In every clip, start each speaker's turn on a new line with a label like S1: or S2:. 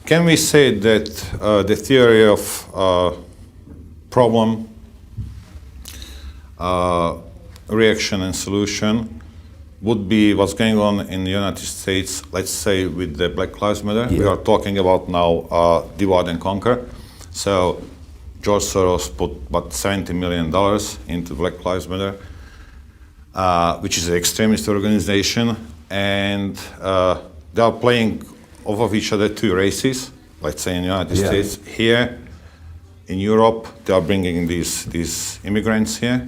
S1: can we say that the theory of problem, reaction and solution would be what's going on in the United States, let's say with the Black Lives Matter? Yeah. We are talking about now divide and conquer. So George Soros put about $70 million into Black Lives Matter, which is an extremist organization, and they are playing off of each other two races, let's say in the United States. Here in Europe, they are bringing these immigrants here.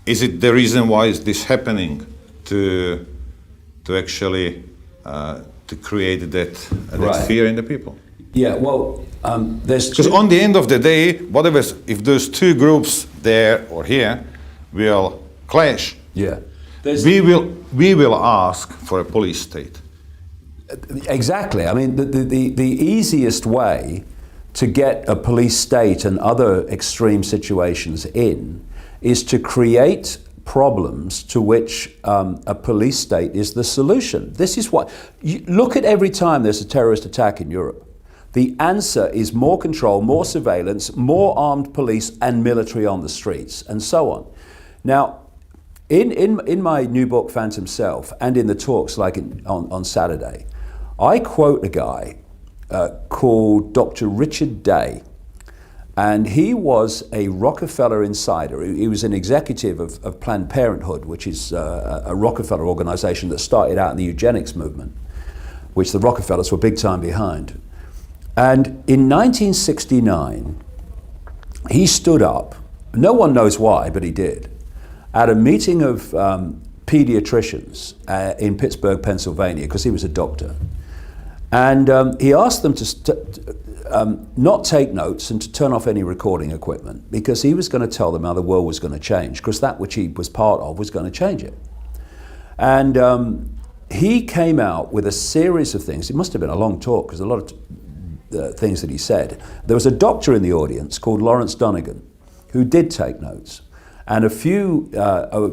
S1: Is it the reason why is this happening to actually to create that fear in the people?
S2: Yeah, well,
S1: because on the end of the day, whatever, if those two groups there or here will clash, we will ask for a police state.
S2: Exactly. I mean, the easiest way to get a police state and other extreme situations in is to create problems to which a police state is the solution. This is what, look at every time there's a terrorist attack in Europe. The answer is more control, more surveillance, more armed police and military on the streets, and so on. Now, in my new book, Phantom Self, and in the talks like on Saturday, I quote a guy called Dr. Richard Day, and he was a Rockefeller insider. He was an executive of Planned Parenthood, which is a Rockefeller organization that started out in the eugenics movement, which the Rockefellers were big time behind. And in 1969, he stood up, no one knows why, but he did, at a meeting of pediatricians in Pittsburgh, Pennsylvania, because he was a doctor. And he asked them to not take notes and to turn off any recording equipment, because he was going to tell them how the world was going to change, because that which he was part of was going to change it. And he came out with a series of things. It must have been a long talk, because a lot of things that he said. There was a doctor in the audience called Lawrence Donegan who did take notes. And a few,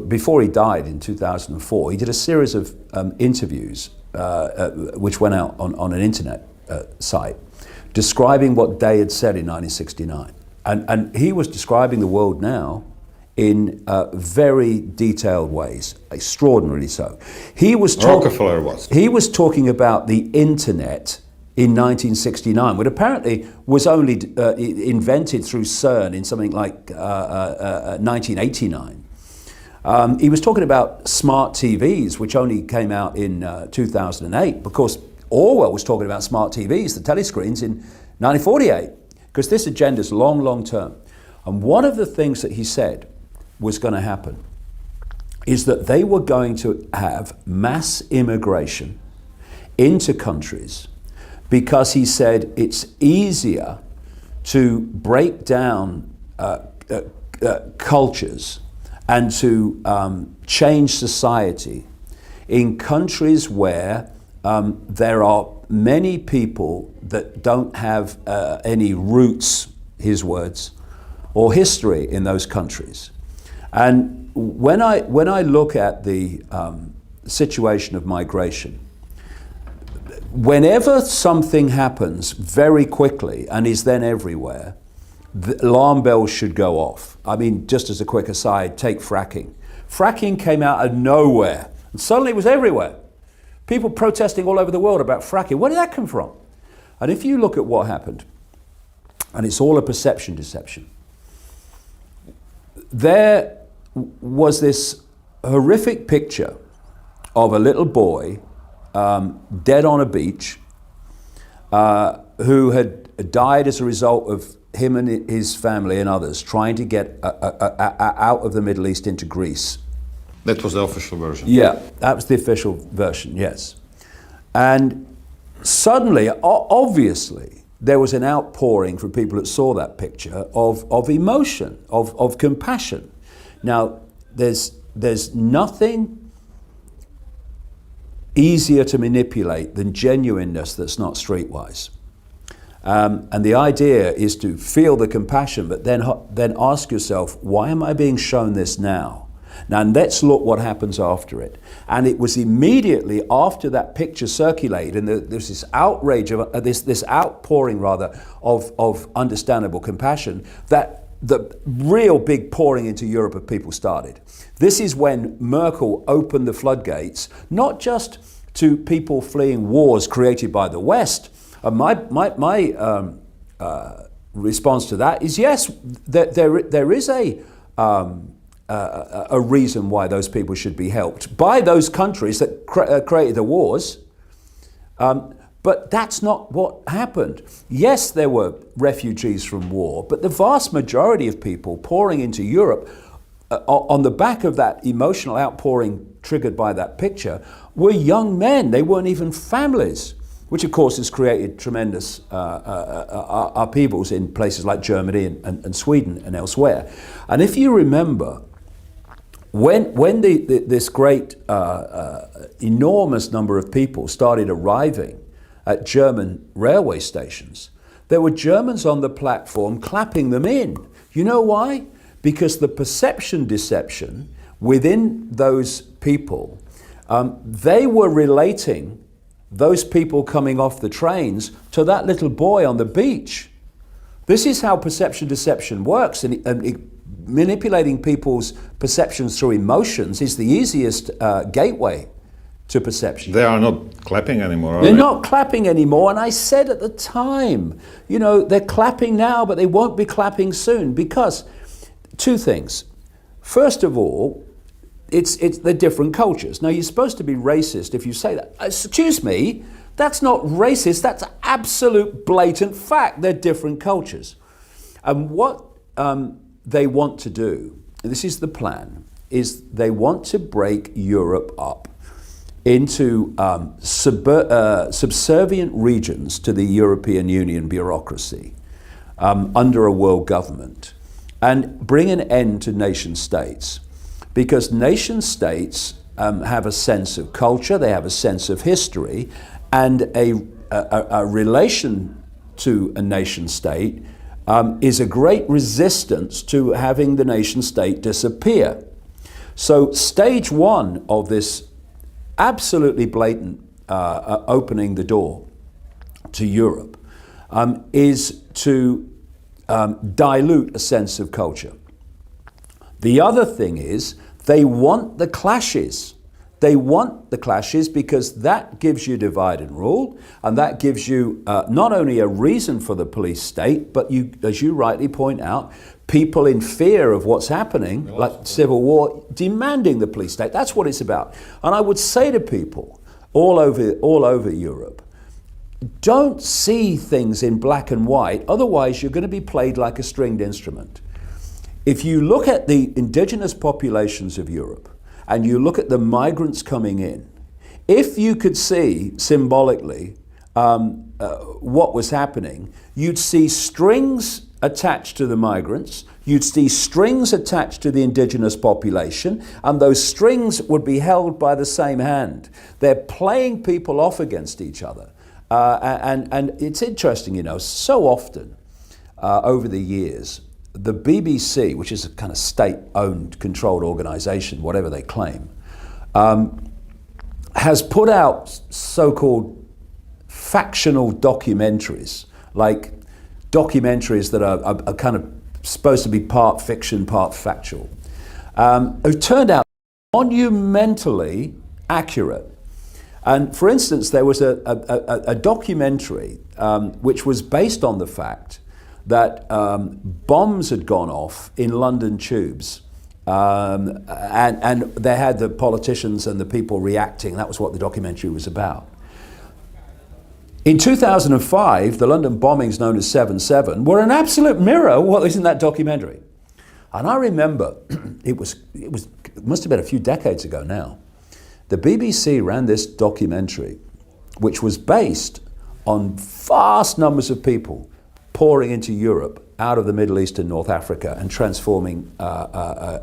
S2: before he died in 2004, he did a series of interviews which went out on an internet site, describing what Day had said in 1969. And he was describing the world now in very detailed ways, extraordinarily so.
S1: Rockefeller was.
S2: He was talking about the internet in 1969, which apparently was only invented through CERN in something like 1989. He was talking about smart TVs, which only came out in 2008, because Orwell was talking about smart TVs, the telescreens, in 1948, because this agenda is long, long term. And one of the things that he said was going to happen is that they were going to have mass immigration into countries, because he said it's easier to break down cultures and to change society in countries where there are many people that don't have any roots, his words, or history in those countries. And when I look at the situation of migration, whenever something happens very quickly and is then everywhere, the alarm bells should go off. I mean, just as a quick aside, take fracking. Fracking came out of nowhere, and suddenly it was everywhere. People protesting all over the world about fracking. Where did that come from? And if you look at what happened, and it's all a perception deception, there was this horrific picture of a little boy dead on a beach, who had died as a result of him and his family and others trying to get out of the Middle East into Greece.
S1: That was the official version.
S2: Yeah, that was the official version, yes. And suddenly, obviously, there was an outpouring from people that saw that picture of emotion, of compassion. Now, there's nothing easier to manipulate than genuineness that's not streetwise. And the idea is to feel the compassion, but then ask yourself, why am I being shown this now? Now let's look what happens after it. And it was immediately after that picture circulated, and there's this outrage of this outpouring rather of understandable compassion, that the real big pouring into Europe of people started. This is when Merkel opened the floodgates, not just to people fleeing wars created by the West. My response to that is yes, there is a reason why those people should be helped by those countries that created the wars. But that's not what happened. Yes, there were refugees from war, but the vast majority of people pouring into Europe on the back of that emotional outpouring triggered by that picture were young men. They weren't even families, which of course has created tremendous upheavals in places like Germany and Sweden and elsewhere. And if you remember, when this great enormous number of people started arriving at German railway stations, there were Germans on the platform clapping them in. You know why? Because the perception deception within those people, they were relating those people coming off the trains to that little boy on the beach. This is how perception deception works, and manipulating people's perceptions through emotions is the easiest gateway to perception.
S1: They are not clapping anymore, are
S2: They're
S1: they?
S2: not clapping anymore, and I said at the time, you know, they're clapping now, but they won't be clapping soon, because two things. First of all, they're different cultures. Now, you're supposed to be racist if you say that. Excuse me, that's not racist, that's absolute blatant fact. They're different cultures. And what they want to do, and this is the plan, is they want to break Europe up into subservient regions to the European Union bureaucracy under a world government, and bring an end to nation states. Because nation states have a sense of culture, they have a sense of history, and a relation to a nation state is a great resistance to having the nation state disappear. So stage one of this absolutely blatant opening the door to Europe is to dilute a sense of culture. The other thing is they want the clashes. They want the clashes because that gives you divide and rule, and that gives you not only a reason for the police state, but you, as you rightly point out, people in fear of what's happening, like civil war, demanding the police state. That's what it's about. And I would say to people all over Europe, don't see things in black and white, otherwise you're going to be played like a stringed instrument. If you look at the indigenous populations of Europe, and you look at the migrants coming in, if you could see symbolically what was happening, you'd see strings attached to the migrants, you'd see strings attached to the indigenous population, and those strings would be held by the same hand. They're playing people off against each other. And it's interesting, you know, so often over the years, the BBC, which is a kind of state-owned, controlled organization, whatever they claim, has put out so-called factional documentaries, like documentaries that are kind of supposed to be part fiction, part factual, who turned out monumentally accurate. And for instance, there was a documentary which was based on the fact that bombs had gone off in London tubes, and they had the politicians and the people reacting. That was what the documentary was about. In 2005, the London bombings known as 7/7 were an absolute mirror of what was in that documentary. And I remember, it must have been a few decades ago now, the BBC ran this documentary, which was based on vast numbers of people pouring into Europe out of the Middle East and North Africa and transforming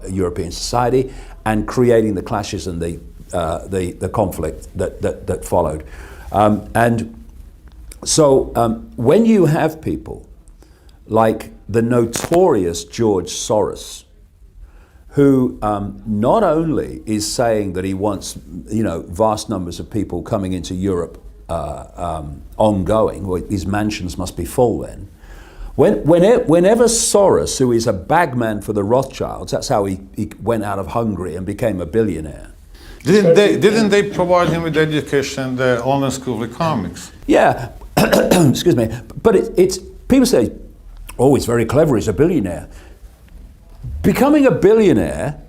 S2: European society and creating the clashes and the conflict that followed. So when you have people like the notorious George Soros, who not only is saying that he wants, vast numbers of people coming into Europe ongoing, well, these mansions must be full then. Whenever Soros, who is a bagman for the Rothschilds, that's how he went out of Hungary and became a billionaire.
S1: Didn't they provide him with education, the London School of Economics?
S2: Yeah, excuse me. But it's people say, oh, he's very clever, he's a billionaire. Becoming a billionaire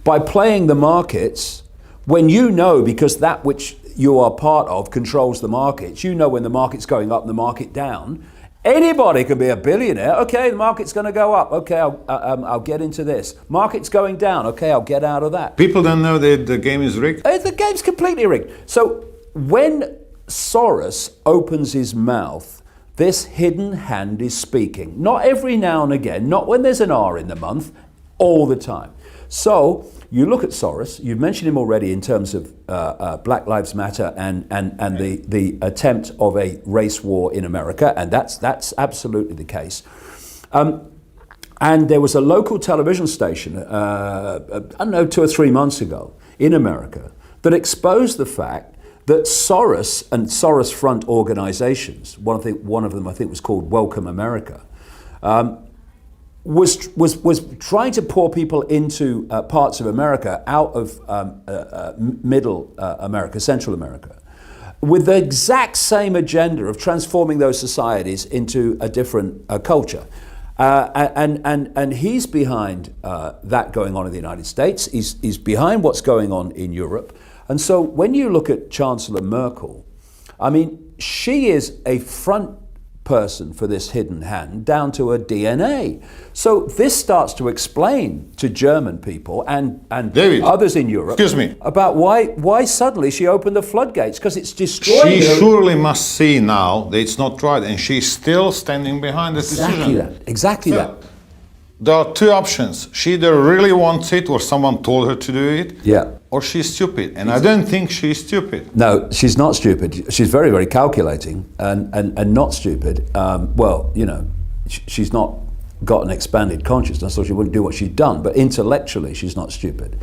S2: by playing the markets, when you know, because that which you are part of controls the markets, you know when the market's going up and the market down. Anybody can be a billionaire. Okay, the market's going to go up. Okay, I'll get into this. Market's going down. Okay, I'll get out of that.
S1: People don't know that the game is rigged?
S2: The game's completely rigged. So when Soros opens his mouth, this hidden hand is speaking. Not every now and again, not when there's an R in the month, all the time. So you look at Soros, you've mentioned him already in terms of Black Lives Matter and the attempt of a race war in America, and that's absolutely the case. And there was a local television station, I don't know, 2 or 3 months ago in America that exposed the fact that Soros and Soros front organizations, one of them I think was called Welcome America, was trying to pour people into parts of America out of middle America, Central America, with the exact same agenda of transforming those societies into a different culture. And he's behind that going on in the United States. He's behind what's going on in Europe. And so when you look at Chancellor Merkel, I mean, she is a front person for this hidden hand down to her DNA. So this starts to explain to German people and
S1: David,
S2: others in Europe about why suddenly she opened the floodgates, because it's destroyed.
S1: She surely must see now that it's not right, and she's still standing behind the decision.
S2: Exactly that.
S1: There are two options. She either really wants it or someone told her to do it.
S2: Yeah.
S1: Or she's stupid. And I don't think she's stupid.
S2: No, she's not stupid. She's very, very calculating and not stupid. She's not got an expanded consciousness, so she wouldn't do what she's done. But intellectually, she's not stupid.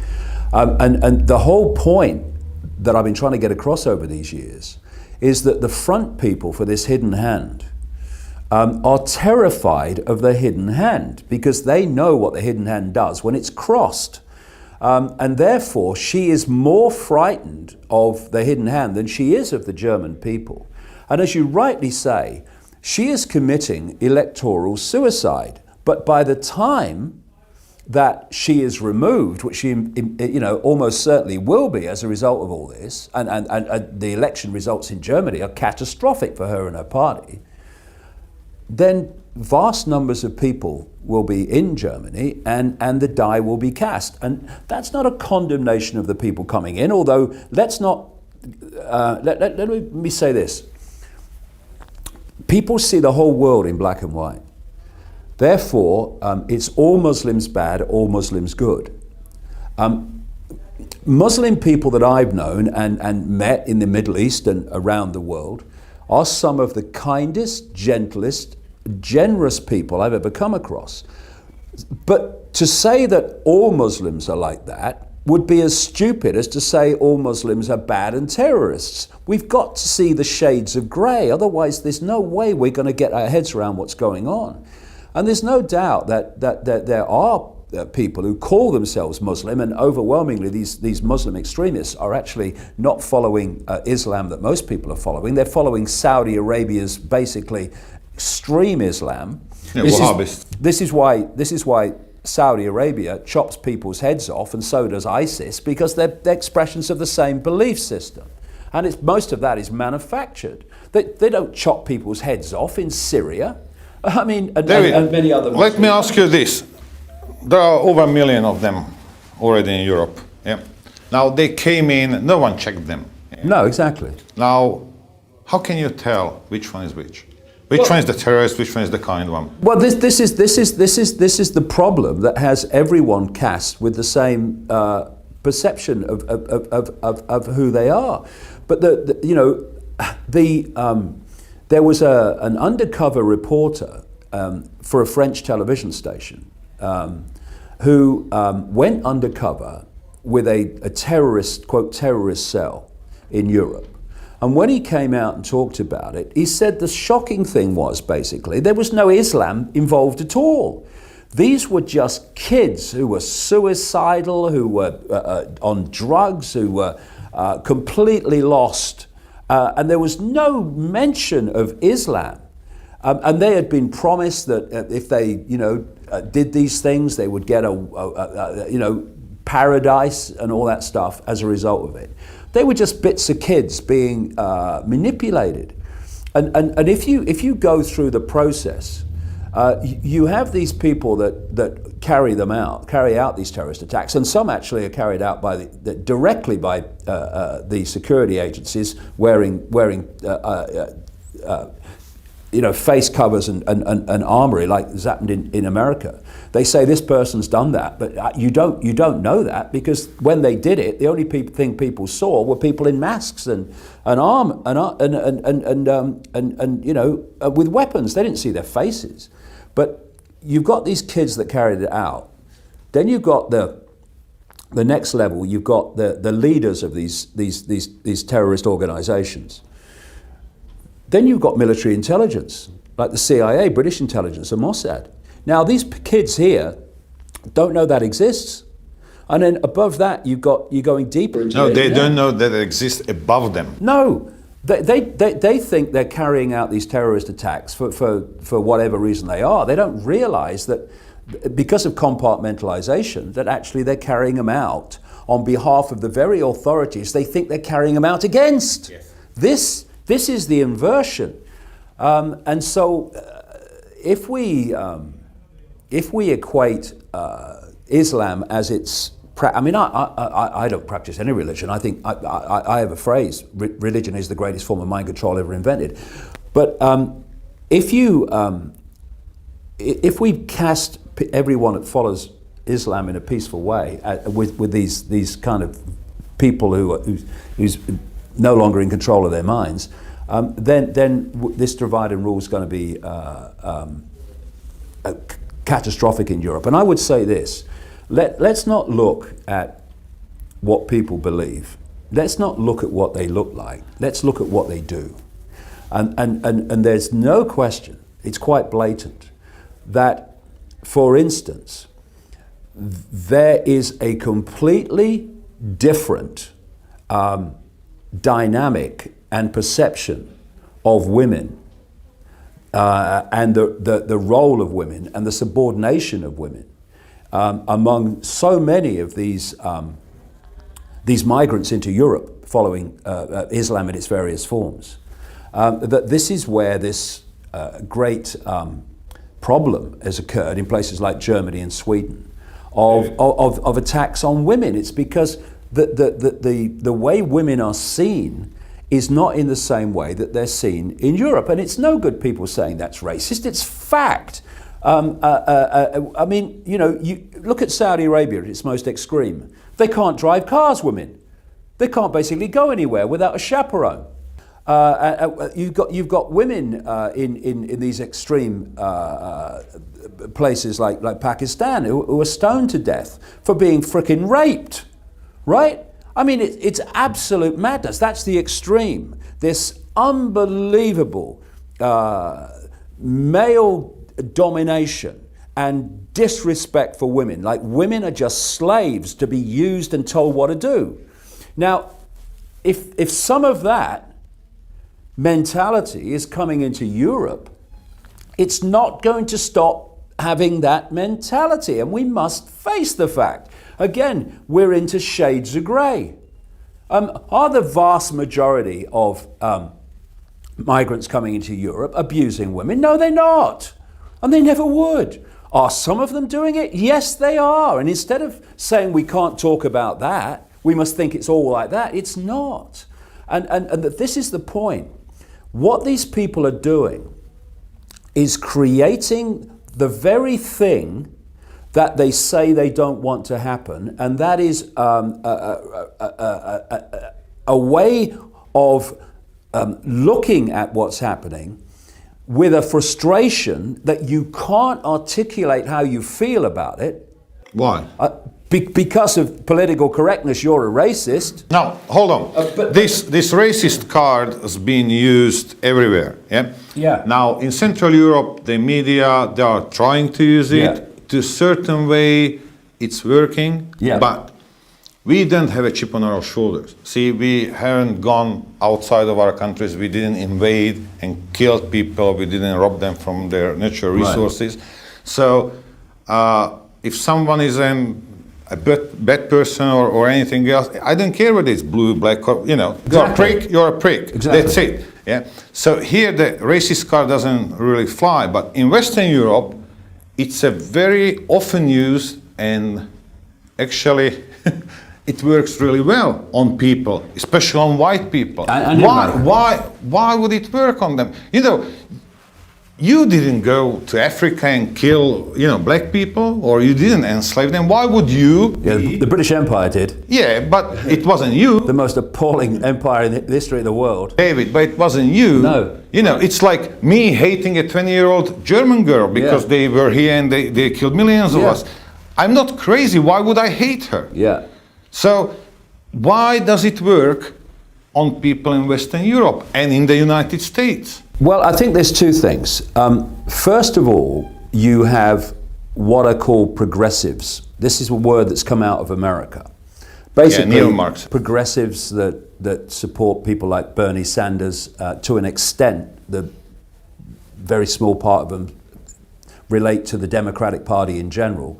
S2: And the whole point that I've been trying to get across over these years is that the front people for this hidden hand are terrified of the hidden hand, because they know what the hidden hand does when it's crossed. And therefore, she is more frightened of the hidden hand than she is of the German people. And as you rightly say, she is committing electoral suicide. But by the time that she is removed, which she almost certainly will be as a result of all this, and the election results in Germany are catastrophic for her and her party, then vast numbers of people will be in Germany and the die will be cast. And that's not a condemnation of the people coming in, although let's not, let me say this. People see the whole world in black and white. Therefore, it's all Muslims bad, all Muslims good. Muslim people that I've known and met in the Middle East and around the world are some of the kindest, gentlest, generous people I've ever come across. But to say that all Muslims are like that would be as stupid as to say all Muslims are bad and terrorists. We've got to see the shades of grey, otherwise there's no way we're going to get our heads around what's going on. And there's no doubt that there are people who call themselves Muslim, and overwhelmingly these Muslim extremists are actually not following Islam that most people are following. They're following Saudi Arabia's basically extreme Islam.
S1: Yeah,
S2: this is why Saudi Arabia chops people's heads off, and so does ISIS, because they're expressions of the same belief system. And most of that is manufactured. They don't chop people's heads off in Syria. I mean,
S1: David,
S2: and many other Muslims.
S1: Let me ask you this. There are over 1 million of them already in Europe. Yeah. Now they came in, no one checked them. Yeah.
S2: No, exactly.
S1: Now, how can you tell which one is which? Which one is the terrorist? Which one is the kind one?
S2: Well, this is the problem that has everyone cast with the same perception of who they are. But there was an undercover reporter for a French television station, who went undercover with a terrorist, quote, terrorist cell in Europe. And when he came out and talked about it, he said the shocking thing was basically there was no Islam involved at all. These were just kids who were suicidal, who were on drugs, who were completely lost. And there was no mention of Islam. And they had been promised that if they, did these things, they would get paradise and all that stuff as a result of it. They were just bits of kids being manipulated. And if you go through the process, you have these people that carry out these terrorist attacks, and some actually are carried out directly by the security agencies wearing face covers and armory like has happened in America. They say this person's done that, but you don't know that, because when they did it, the only thing people saw were people in masks and with weapons. They didn't see their faces. But you've got these kids that carried it out. Then you've got the next level. You've got the leaders of these terrorist organizations. Then you've got military intelligence, like the CIA, British intelligence, and Mossad. Now, these kids here don't know that exists. And then above that, you're going deeper into
S1: No, they don't know that it exists above them.
S2: No. They think they're carrying out these terrorist attacks for whatever reason they are. They don't realize that because of compartmentalization, that actually they're carrying them out on behalf of the very authorities they think they're carrying them out against. Yes. This is the inversion. And so if we equate Islam as its I don't practice any religion. I think I have a phrase: religion is the greatest form of mind control ever invented. But if we cast everyone that follows Islam in a peaceful way with these kind of people who's no longer in control of their minds, then this divide and rule is going to be catastrophic in Europe. And I would say this. Let's not look at what people believe. Let's not look at what they look like. Let's look at what they do. And there's no question, it's quite blatant, that, for instance, there is a completely different dynamic and perception of women and the role of women and the subordination of women among so many of these migrants into Europe following Islam in its various forms, that this is where this great problem has occurred in places like Germany and Sweden of attacks on women. It's because the way women are seen is not in the same way that they're seen in Europe. And it's no good people saying that's racist, it's fact. I mean, you look at Saudi Arabia at its most extreme. They can't drive cars, women. They can't basically go anywhere without a chaperone. You've got women in these extreme places like Pakistan who are stoned to death for being frickin' raped, right? I mean, it's absolute madness. That's the extreme. This unbelievable male domination and disrespect for women. Like, women are just slaves to be used and told what to do. Now, if some of that mentality is coming into Europe, it's not going to stop having that mentality, and we must face the fact. Again, we're into shades of grey. Are the vast majority of migrants coming into Europe abusing women? No, they're not. And they never would. Are some of them doing it? Yes, they are. And instead of saying we can't talk about that, we must think it's all like that, it's not. And this is the point. What these people are doing is creating the very thing that they say they don't want to happen, and that is a way of looking at what's happening with a frustration that you can't articulate how you feel about it.
S1: Why?
S2: Because of political correctness, you're a racist.
S1: Now, hold on. This racist card has been used everywhere. Yeah.
S2: Yeah.
S1: Now, in Central Europe, the media, they are trying to use it.
S2: Yeah.
S1: To a certain way, it's working.
S2: Yeah.
S1: But we don't have a chip on our shoulders. See, we haven't gone outside of our countries. We didn't invade and kill people. We didn't rob them from their natural resources. Right. So, if someone is a bad person or anything else, I don't care whether it's blue, black, or,
S2: Exactly.
S1: you're a prick, you're a prick.
S2: Exactly.
S1: That's it. Yeah. So here the racist card doesn't really fly, but in Western Europe, it's a very often used, and actually it works really well on people, especially on white people. Why would it work on them? You didn't go to Africa and kill, black people, or you didn't enslave them. Why would you?
S2: Yeah, the British Empire did.
S1: Yeah, but it wasn't you.
S2: The most appalling empire in the history of the world.
S1: David, but it wasn't you.
S2: No.
S1: It's like me hating a 20-year-old German girl because they were here and they killed millions of us. I'm not crazy. Why would I hate her?
S2: Yeah.
S1: So why does it work on people in Western Europe and in the United States?
S2: Well, I think there's two things. First of all, you have what are called progressives. This is a word that's come out of America. Basically,
S1: neo-Marxists.
S2: Progressives that support people like Bernie Sanders to an extent. The very small part of them relate to the Democratic Party in general.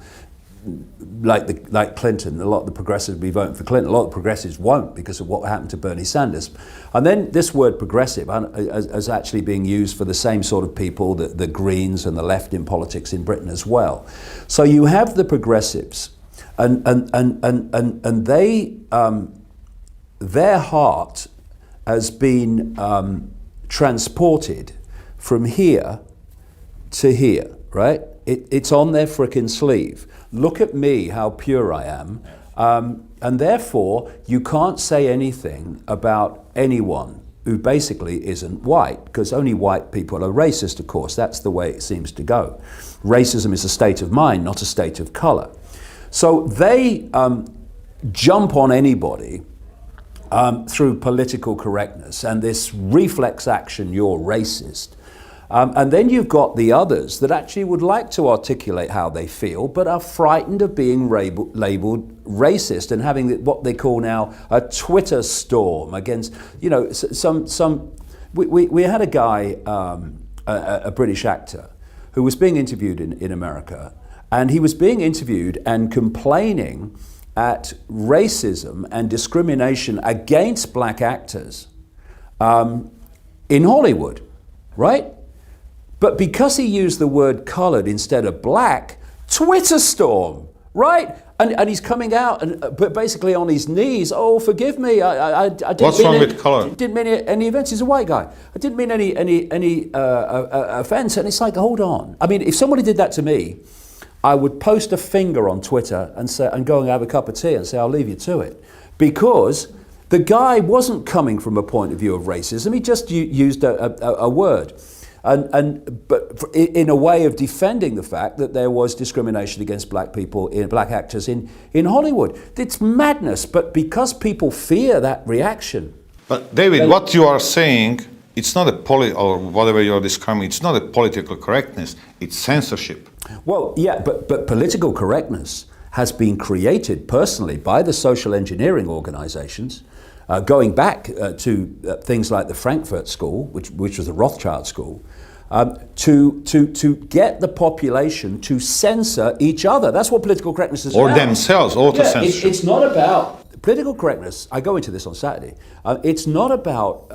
S2: Like Clinton, a lot of the progressives will be voting for Clinton. A lot of the progressives won't because of what happened to Bernie Sanders. And then this word progressive is actually being used for the same sort of people, the Greens and the left in politics in Britain as well. So you have the progressives, and they their heart has been transported from here to here, right? It's on their frickin' sleeve. Look at me, how pure I am. And therefore, you can't say anything about anyone who basically isn't white, because only white people are racist, of course. That's the way it seems to go. Racism is a state of mind, not a state of color. So they jump on anybody through political correctness and this reflex action, you're racist. And then you've got the others that actually would like to articulate how they feel, but are frightened of being labeled racist and having what they call now a Twitter storm against, we had a guy, a British actor, who was being interviewed in America, and he was being interviewed and complaining at racism and discrimination against black actors in Hollywood, right? But because he used the word coloured instead of black, Twitter storm, right? And he's coming out but basically on his knees. Oh, forgive me. I didn't
S1: What's
S2: mean
S1: wrong with colour?
S2: Didn't mean any offence. He's a white guy. I didn't mean any offence. And it's like, hold on. I mean, if somebody did that to me, I would post a finger on Twitter and go and have a cup of tea and say, I'll leave you to it, because the guy wasn't coming from a point of view of racism. He just used a word. But in a way of defending the fact that there was discrimination against black people, black actors in Hollywood. It's madness, but because people fear that reaction.
S1: But David, what you are saying, it's not or whatever you're describing, it's not a political correctness, it's censorship.
S2: Well, yeah, but political correctness has been created personally by the social engineering organizations, going back to things like the Frankfurt School, which was the Rothschild School, to get the population to censor each other. That's what political correctness is
S1: or
S2: about.
S1: Themselves, auto-censorship.
S2: It's not about political correctness. I go into this on Saturday. It's not about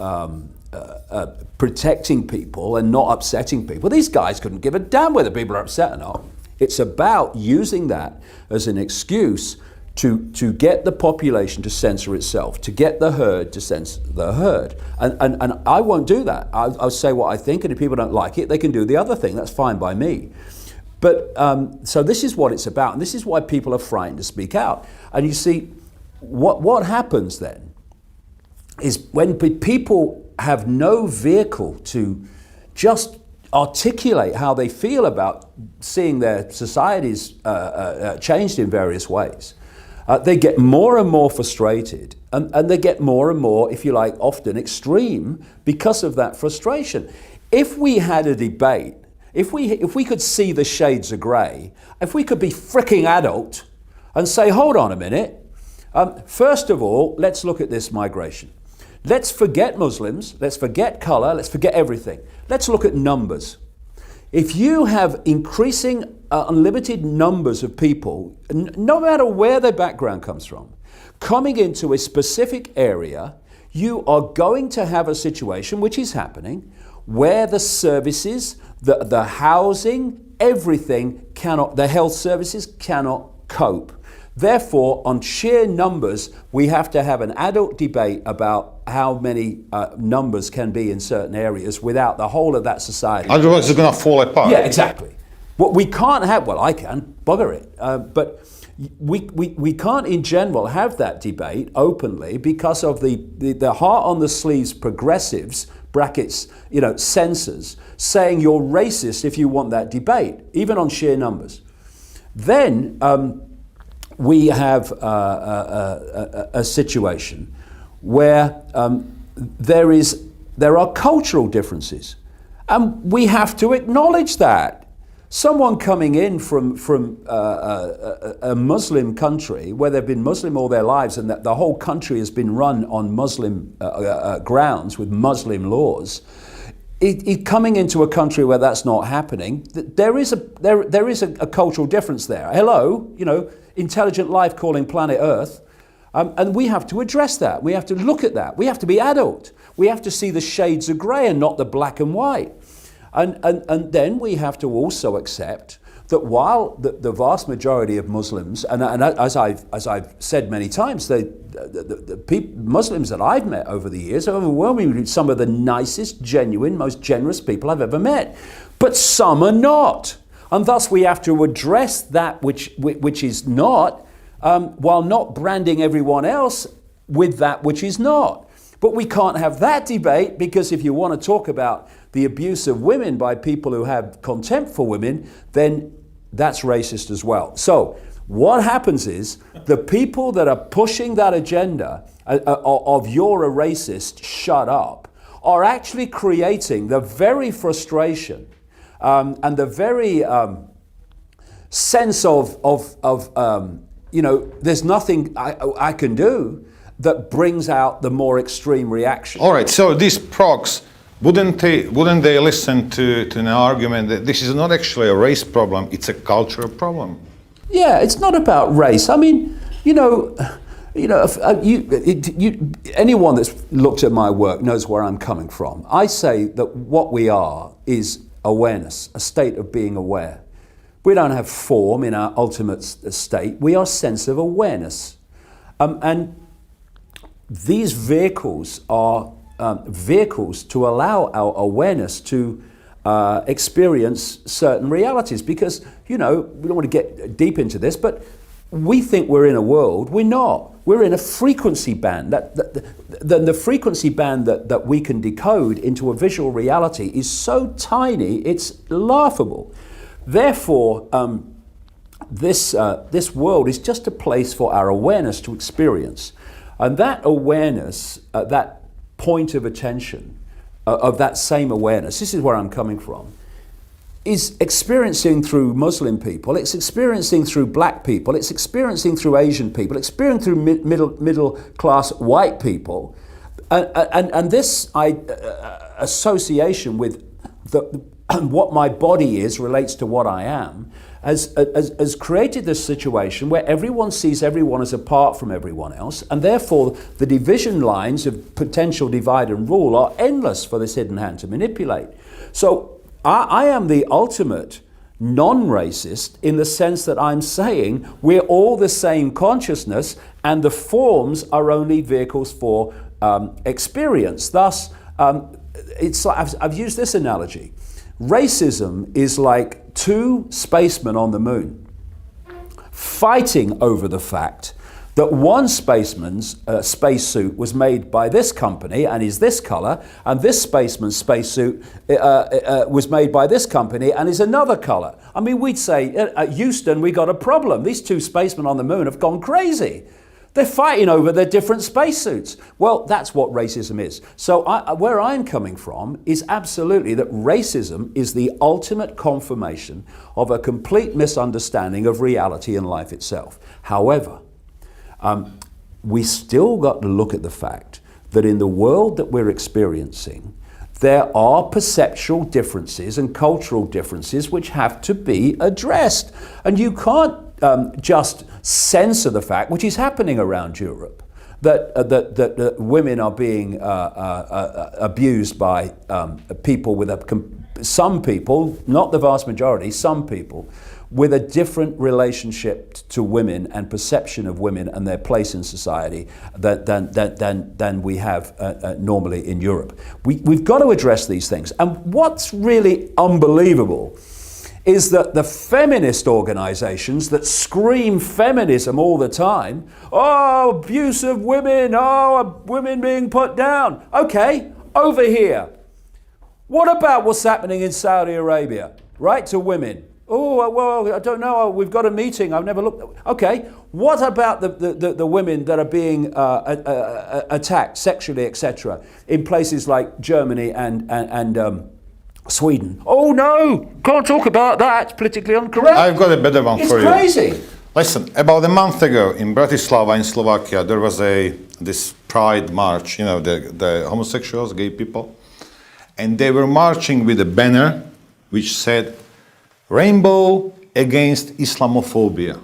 S2: protecting people and not upsetting people. These guys couldn't give a damn whether people are upset or not. It's about using that as an excuse to get the population to censor itself, to get the herd to censor the herd. And I won't do that. I'll say what I think, and if people don't like it, they can do the other thing. That's fine by me. But so this is what it's about, and this is why people are frightened to speak out. And you see, what happens then is when people have no vehicle to just articulate how they feel about seeing their societies changed in various ways, they get more and more frustrated, and they get more and more, if you like, often extreme because of that frustration. If we had a debate, if we could see the shades of grey, if we could be fricking adult and say, hold on a minute, first of all, let's look at this migration. Let's forget Muslims, let's forget colour, let's forget everything. Let's look at numbers. If you have increasing unlimited numbers of people, no matter where their background comes from, coming into a specific area, you are going to have a situation, which is happening, where the services, the housing, everything the health services cannot cope. Therefore, on sheer numbers, we have to have an adult debate about how many numbers can be in certain areas without the whole of that society.
S1: Otherwise, it's going to fall apart.
S2: Yeah, exactly. What we can't have, well, I can, bugger it, but we can't in general have that debate openly because of the heart on the sleeves progressives, brackets, censors, saying you're racist if you want that debate, even on sheer numbers. Then we have a situation where there are cultural differences, and we have to acknowledge that. Someone coming in from a Muslim country where they've been Muslim all their lives and that the whole country has been run on Muslim grounds with Muslim laws, coming into a country where that's not happening, there is a cultural difference there. Hello, intelligent life calling planet Earth, and we have to address that. We have to look at that. We have to be adult. We have to see the shades of grey and not the black and white. And then we have to also accept that while the vast majority of Muslims, and as I've said many times, the Muslims that I've met over the years are overwhelmingly some of the nicest, genuine, most generous people I've ever met. But some are not. And thus we have to address that which is not, while not branding everyone else with that which is not. But we can't have that debate because if you want to talk about the abuse of women by people who have contempt for women, then that's racist as well. So what happens is the people that are pushing that agenda of you're a racist, shut up, are actually creating the very frustration and the very sense of there's nothing I can do that brings out the more extreme reaction.
S1: All right, so these progs, wouldn't they listen to an argument that this is not actually a race problem, it's a cultural problem?
S2: Yeah, it's not about race. I mean, anyone that's looked at my work knows where I'm coming from. I say that what we are is awareness, a state of being aware. We don't have form in our ultimate state. We are sense of awareness. And these vehicles are vehicles to allow our awareness to experience certain realities, because we don't want to get deep into this, but we think we're in a world. We're not. We're in a frequency band. The frequency band that we can decode into a visual reality is so tiny, it's laughable. Therefore, this world is just a place for our awareness to experience. And that awareness, that point of attention, of that same awareness, this is where I'm coming from, is experiencing through Muslim people, it's experiencing through black people, it's experiencing through Asian people, experiencing through middle class white people. And this association with what my body is relates to what I am, has created this situation where everyone sees everyone as apart from everyone else, and therefore the division lines of potential divide and rule are endless for this hidden hand to manipulate. So I am the ultimate non-racist in the sense that I'm saying we're all the same consciousness and the forms are only vehicles for experience. Thus, it's like, I've used this analogy. Racism is like two spacemen on the moon fighting over the fact that one spaceman's spacesuit was made by this company and is this color, and this spaceman's spacesuit was made by this company and is another color. I mean, we'd say, at Houston, we got a problem. These two spacemen on the moon have gone crazy. They're fighting over their different spacesuits. Well, that's what racism is. So where I'm coming from is absolutely that racism is the ultimate confirmation of a complete misunderstanding of reality and life itself. However, we still got to look at the fact that in the world that we're experiencing, there are perceptual differences and cultural differences which have to be addressed. And you can't just censor the fact, which is happening around Europe, that women are being abused by people with some people, not the vast majority, some people, with a different relationship to women and perception of women and their place in society than we have normally in Europe. We've got to address these things. And what's really unbelievable is that the feminist organizations that scream feminism all the time, oh, abuse of women, oh, women being put down. Okay, over here. What about what's happening in Saudi Arabia, right, to women? Oh, well, I don't know, we've got a meeting, I've never looked. Okay, what about the women that are being attacked sexually, etc., in places like Germany and Sweden? Oh no, can't talk about that, it's politically incorrect.
S1: I've got a better one for you.
S2: It's crazy.
S1: Listen, about a month ago in Bratislava in Slovakia, there was this pride march, you know, the homosexuals, gay people, and they were marching with a banner which said, "Rainbow against Islamophobia."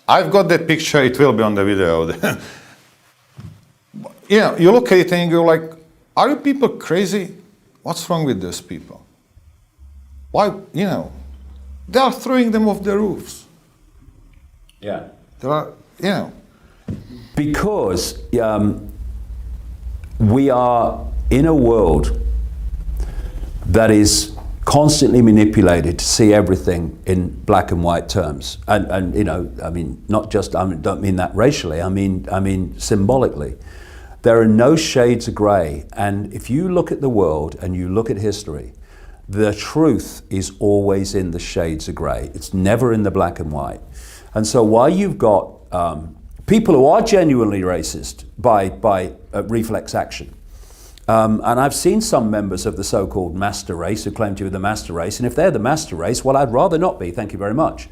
S1: I've got that picture, it will be on the video. You know, you look at it and you go like, are you people crazy? What's wrong with those people? Why, you know, they are throwing them off the roofs.
S2: Yeah.
S1: There are, you know.
S2: Because we are in a world that is constantly manipulated to see everything in black and white terms, and you know, I mean, not just, I don't mean that racially. I mean symbolically. There are no shades of grey, and if you look at the world and you look at history, the truth is always in the shades of grey. It's never in the black and white. And so while you've got people who are genuinely racist by reflex action. And I've seen some members of the so-called master race who claim to be the master race, and if they're the master race, well, I'd rather not be, thank you very much.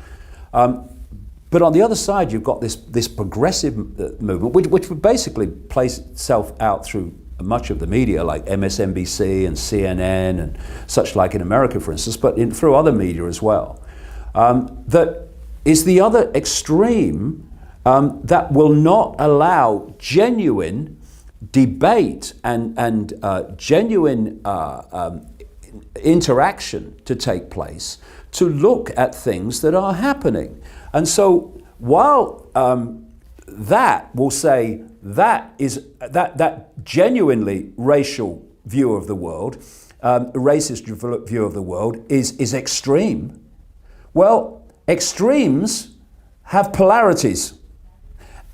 S2: But on the other side, you've got this progressive movement, which basically plays itself out through much of the media, like MSNBC and CNN and such like in America, for instance, but through other media as well. That is the other extreme that will not allow genuine debate and genuine interaction to take place, to look at things that are happening. And so while that will say that genuinely racial view of the world, racist view of the world is extreme, well, extremes have polarities.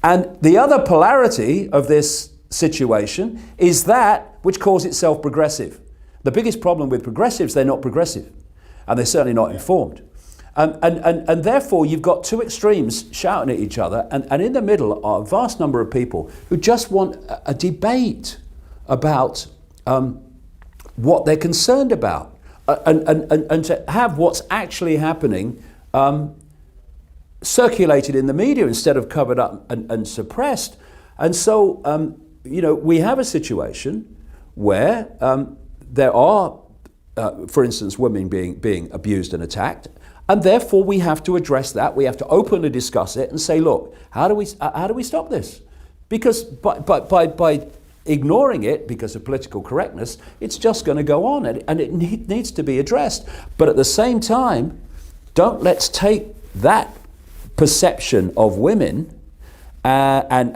S2: And the other polarity of this situation is that which calls itself progressive. The biggest problem with progressives, they're not progressive, and they're certainly not informed. And therefore you've got two extremes shouting at each other, and in the middle are a vast number of people who just want a debate about what they're concerned about, and to have what's actually happening circulated in the media instead of covered up and suppressed. And so you know, we have a situation where there are, for instance, women being abused and attacked, and therefore we have to address that. We have to openly discuss it and say, look, how do we stop this? Because by ignoring it because of political correctness, it's just going to go on, and it needs to be addressed. But at the same time, let's take that perception of women and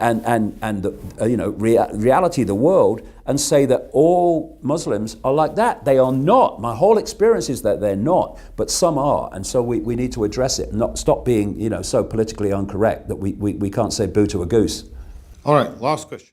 S2: the reality of the world and say that all Muslims are like that. They are not. My whole experience is that they're not, but some are. And so we need to address it and not stop being, so politically incorrect that we can't say boo to a goose.
S1: All right, last question.